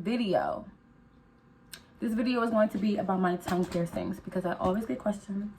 video. This video is going to be about my tongue piercings because I always get questions.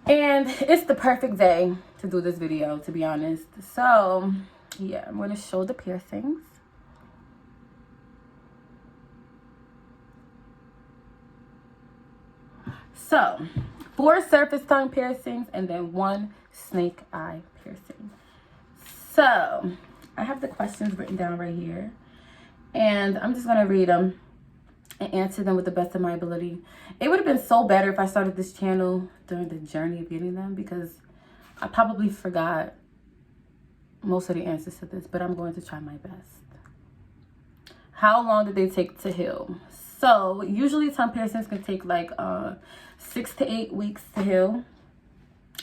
And it's the perfect day to do this video, to be honest. So, yeah, I'm going to show the piercings. So, 4 surface tongue piercings and then 1 snake eye piercing. So, I have the questions written down right here. And I'm just going to read them and answer them with the best of my ability. It would have been so better if I started this channel during the journey of getting them, because I probably forgot most of the answers to this, but I'm going to try my best. How long did they take to heal? So usually tongue piercings can take like 6 to 8 weeks to heal.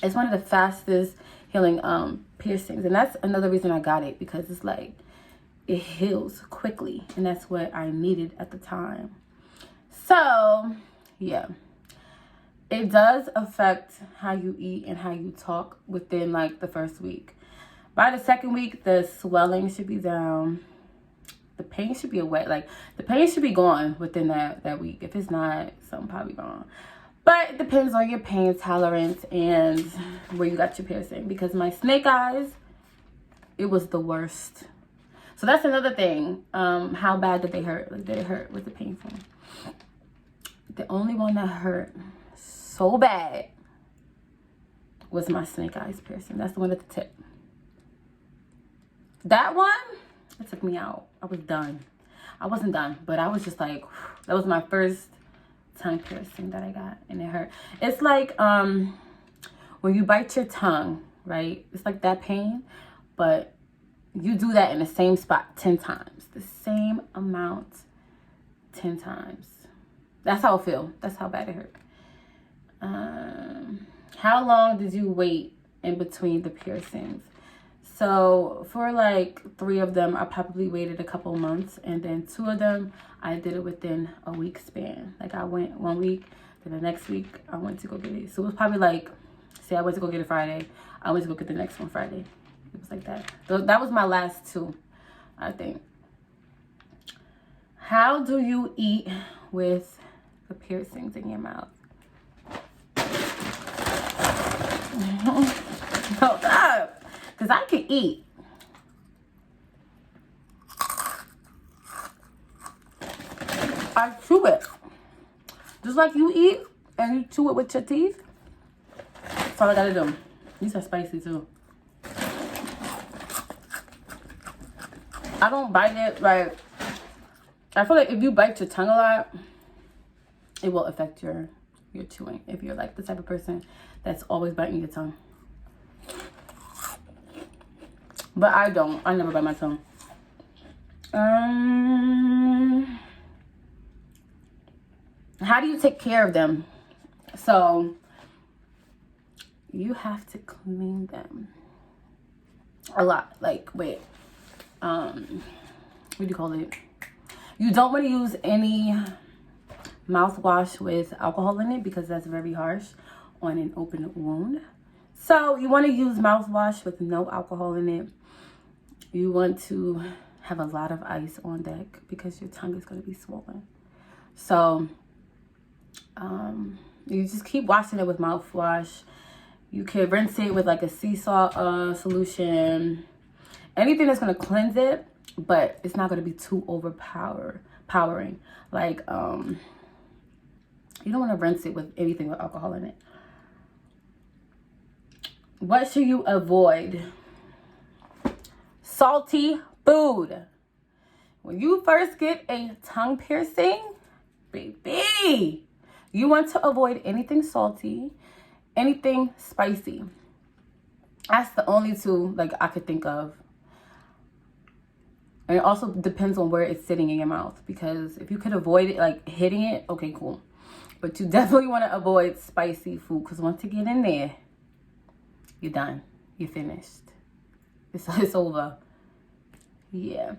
It's one of the fastest healing piercings, and that's another reason I got it, because it's like it heals quickly, and that's what I needed at the time. So, yeah, it does affect how you eat and how you talk within like the first week. By the second week, the swelling should be down. The pain should be away. Like, the pain should be gone within that week. If it's not, something probably wrong. But it depends on your pain tolerance and where you got your piercing. Because my snake eyes, it was the worst. So that's another thing. How bad did they hurt? Like, did it hurt? Was it painful? The only one that hurt so bad was my snake eyes piercing. That's the one at the tip. That one, it took me out. I was done. I wasn't done, but I was just like, that was my first tongue piercing that I got, and it hurt. It's like when you bite your tongue, right? It's like that pain, but you do that in the same spot 10 times. The same amount 10 times. That's how it feels. That's how bad it hurt. How long did you wait in between the piercings? So for like 3 of them, I probably waited a couple months. And then 2 of them, I did it within a week span. Like, I went 1 week, then the next week, I went to go get it. So it was probably like, say I went to go get it Friday, I went to go get the next one Friday. It was like that. So that was my last 2, I think. How do you eat with the piercings in your mouth? Hold up, because I can eat. I chew it. Just like you eat and you chew it with your teeth. That's all I gotta do. These are spicy too. I don't bite it, like, I feel like if you bite your tongue a lot, it will affect your chewing. If you're like the type of person that's always biting your tongue. But I don't. I never bite my tongue. How do you take care of them? So, you have to clean them a lot. Like, wait. What do you call it? You don't want to use any mouthwash with alcohol in it, because that's very harsh on an open wound. So you want to use mouthwash with no alcohol in it. You want to have a lot of ice on deck, because your tongue is going to be swollen. So you just keep washing it with mouthwash. You can rinse it with like a sea salt solution. Anything that's going to cleanse it, but it's not going to be too overpowering. Like, you don't want to rinse it with anything with alcohol in it. What should you avoid? Salty food. When you first get a tongue piercing, baby, you want to avoid anything salty, anything spicy. That's the only 2 like I could think of. And it also depends on where it's sitting in your mouth, because if you could avoid it, like hitting it, okay, cool. But you definitely want to avoid spicy food, because once you get in there, you're done. You're finished. It's over. Yeah.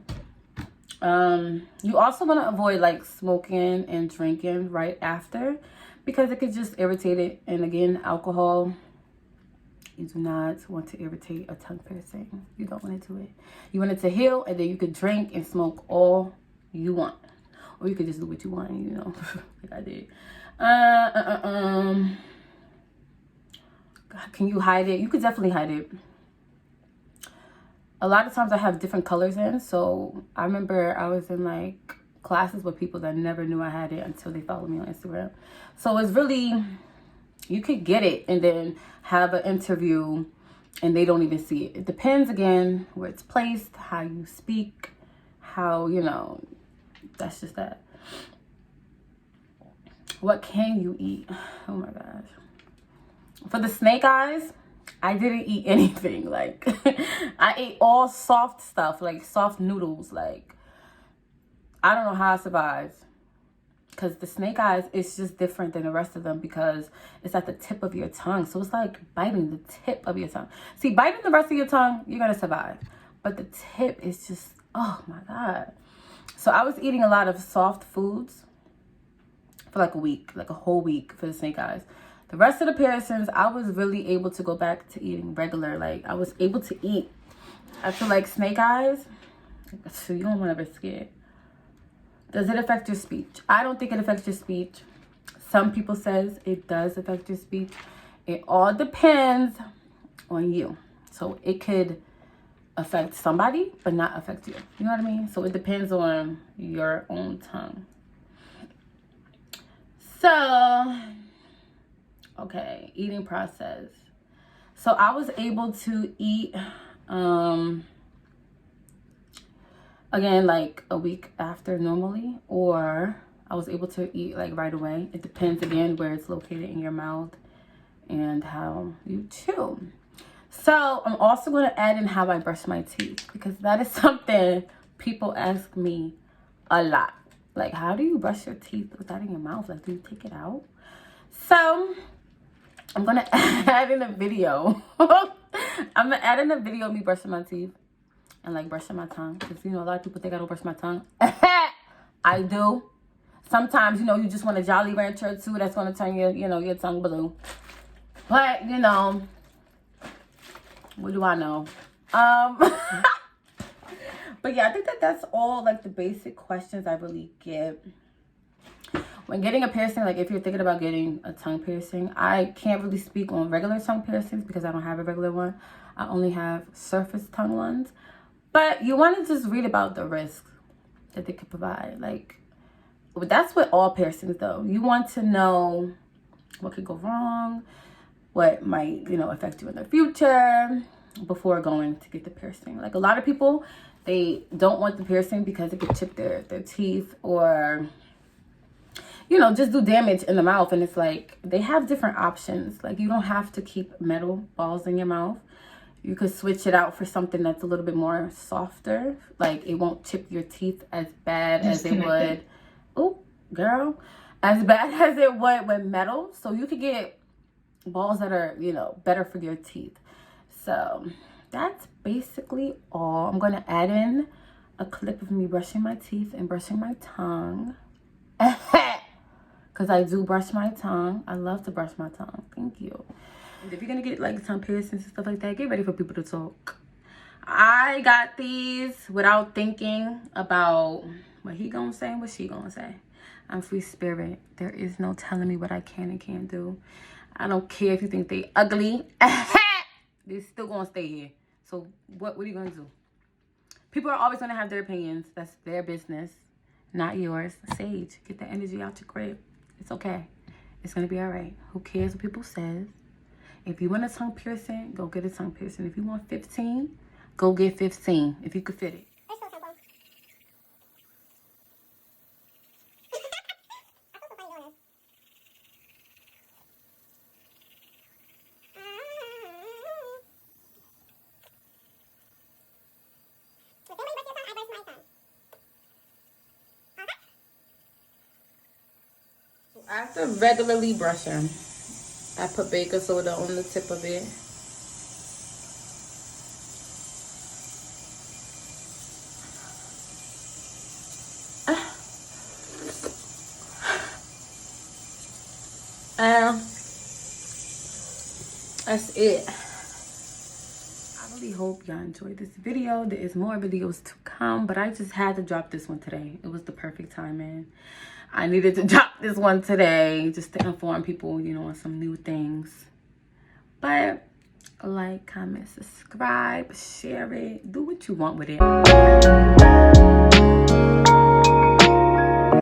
You also want to avoid like smoking and drinking right after, because it could just irritate it. And again, alcohol, you do not want to irritate a tongue piercing. You don't want it to. You want it to heal, and then you could drink and smoke all you want. Or you could just do what you want, you know, like I did. God, can you hide it? You could definitely hide it. A lot of times I have different colors in. So I remember I was in like classes with people that never knew I had it until they followed me on Instagram. So it's really, you could get it and then have an interview and they don't even see it. It depends, again, where it's placed, how you speak, how, you know, that's just that. What can you eat? Oh my gosh. For the snake eyes, I didn't eat anything. Like, I ate all soft stuff, like soft noodles. Like, I don't know how I survived. Because the snake eyes is just different than the rest of them because it's at the tip of your tongue. So it's like biting the tip of your tongue. See, biting the rest of your tongue, you're going to survive. But the tip is just, oh my God. So I was eating a lot of soft foods for like a week, like a whole week for the snake eyes. The rest of the piercings, I was really able to go back to eating regular. Like, I was able to eat. I feel like snake eyes, so you don't want to be scared. Does it affect your speech? I don't think it affects your speech. Some people says it does affect your speech. It all depends on you. So it could affect somebody, but not affect you. You know what I mean? So it depends on your own tongue. So, okay, eating process. So I was able to eat, again, like a week after normally, or I was able to eat like right away. It depends, again, where it's located in your mouth and how you chew. So I'm also going to add in how I brush my teeth, because that is something people ask me a lot. Like, how do you brush your teeth with that in your mouth? Like, do you take it out? So I'm going to add in a video. I'm going to add in a video of me brushing my teeth and like brushing my tongue, because you know a lot of people think I don't brush my tongue. I do. Sometimes, you know, you just want a Jolly Rancher or two that's going to turn your, you know, your tongue blue. But, you know, what do I know? But yeah, I think that that's all like the basic questions I really get when getting a piercing. Like, if you're thinking about getting a tongue piercing, I can't really speak on regular tongue piercings because I don't have a regular one. I only have surface tongue ones. But you want to just read about the risks that they could provide. Like, that's with all piercings, though. You want to know what could go wrong, what might, you know, affect you in the future before going to get the piercing. Like, a lot of people, they don't want the piercing because it could chip their teeth or, you know, just do damage in the mouth. And it's like, they have different options. Like, you don't have to keep metal balls in your mouth. You could switch it out for something that's a little bit more softer. Like, it won't chip your teeth as bad as it would. Oh, girl. As bad as it would with metal. So you could get balls that are, you know, better for your teeth. So that's basically all. I'm going to add in a clip of me brushing my teeth and brushing my tongue. Because I do brush my tongue. I love to brush my tongue. Thank you. And if you're going to get like tongue piercings and stuff like that, get ready for people to talk. I got these without thinking about what he going to say and what she going to say. I'm free spirit. There is no telling me what I can and can't do. I don't care if you think they ugly. They're still going to stay here. So what are you going to do? People are always going to have their opinions. That's their business, not yours. Sage, get the energy out your crib. It's okay. It's going to be all right. Who cares what people say? If you want a tongue piercing, go get a tongue piercing. If you want 15, go get 15 if you could fit it. After regularly brushing, I put baking soda on the tip of it. And that's it. really hope y'all enjoyed this video. There is more videos to come, but I just had to drop this one today. It was the perfect timing. I needed to drop this one today just to inform people, you know, on some new things. But like, comment, subscribe, share it, do what you want with it.